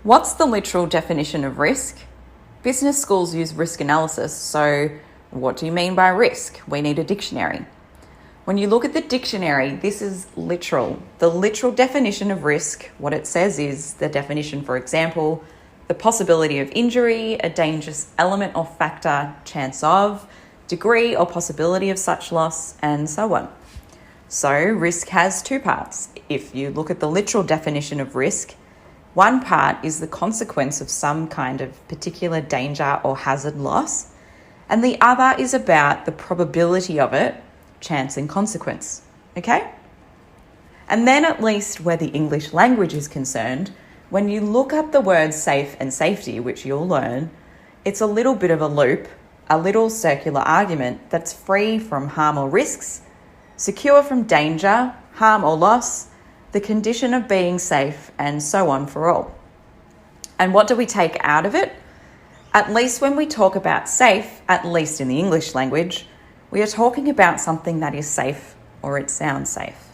What's the literal definition of risk? Business schools use risk analysis, so what do you mean by risk? We need a dictionary. When you look at the dictionary, this is literal. The literal definition of risk, what it says is the definition, for example, the possibility of injury, a dangerous element or factor, chance of, degree or possibility of such loss, and so on. So risk has two parts. If you look at the literal definition of risk, one part is the consequence of some kind of particular danger or hazard loss, and the other is about the probability of it, chance and consequence, okay? And then at least where the English language is concerned, when you look up the words safe and safety, which you'll learn, it's a little bit of a loop, a little circular argument that's free from harm or risks, secure from danger, harm or loss, the condition of being safe, and so on for all. And what do we take out of it? At least when we talk about safe, at least in the English language, we are talking about something that is safe or it sounds safe.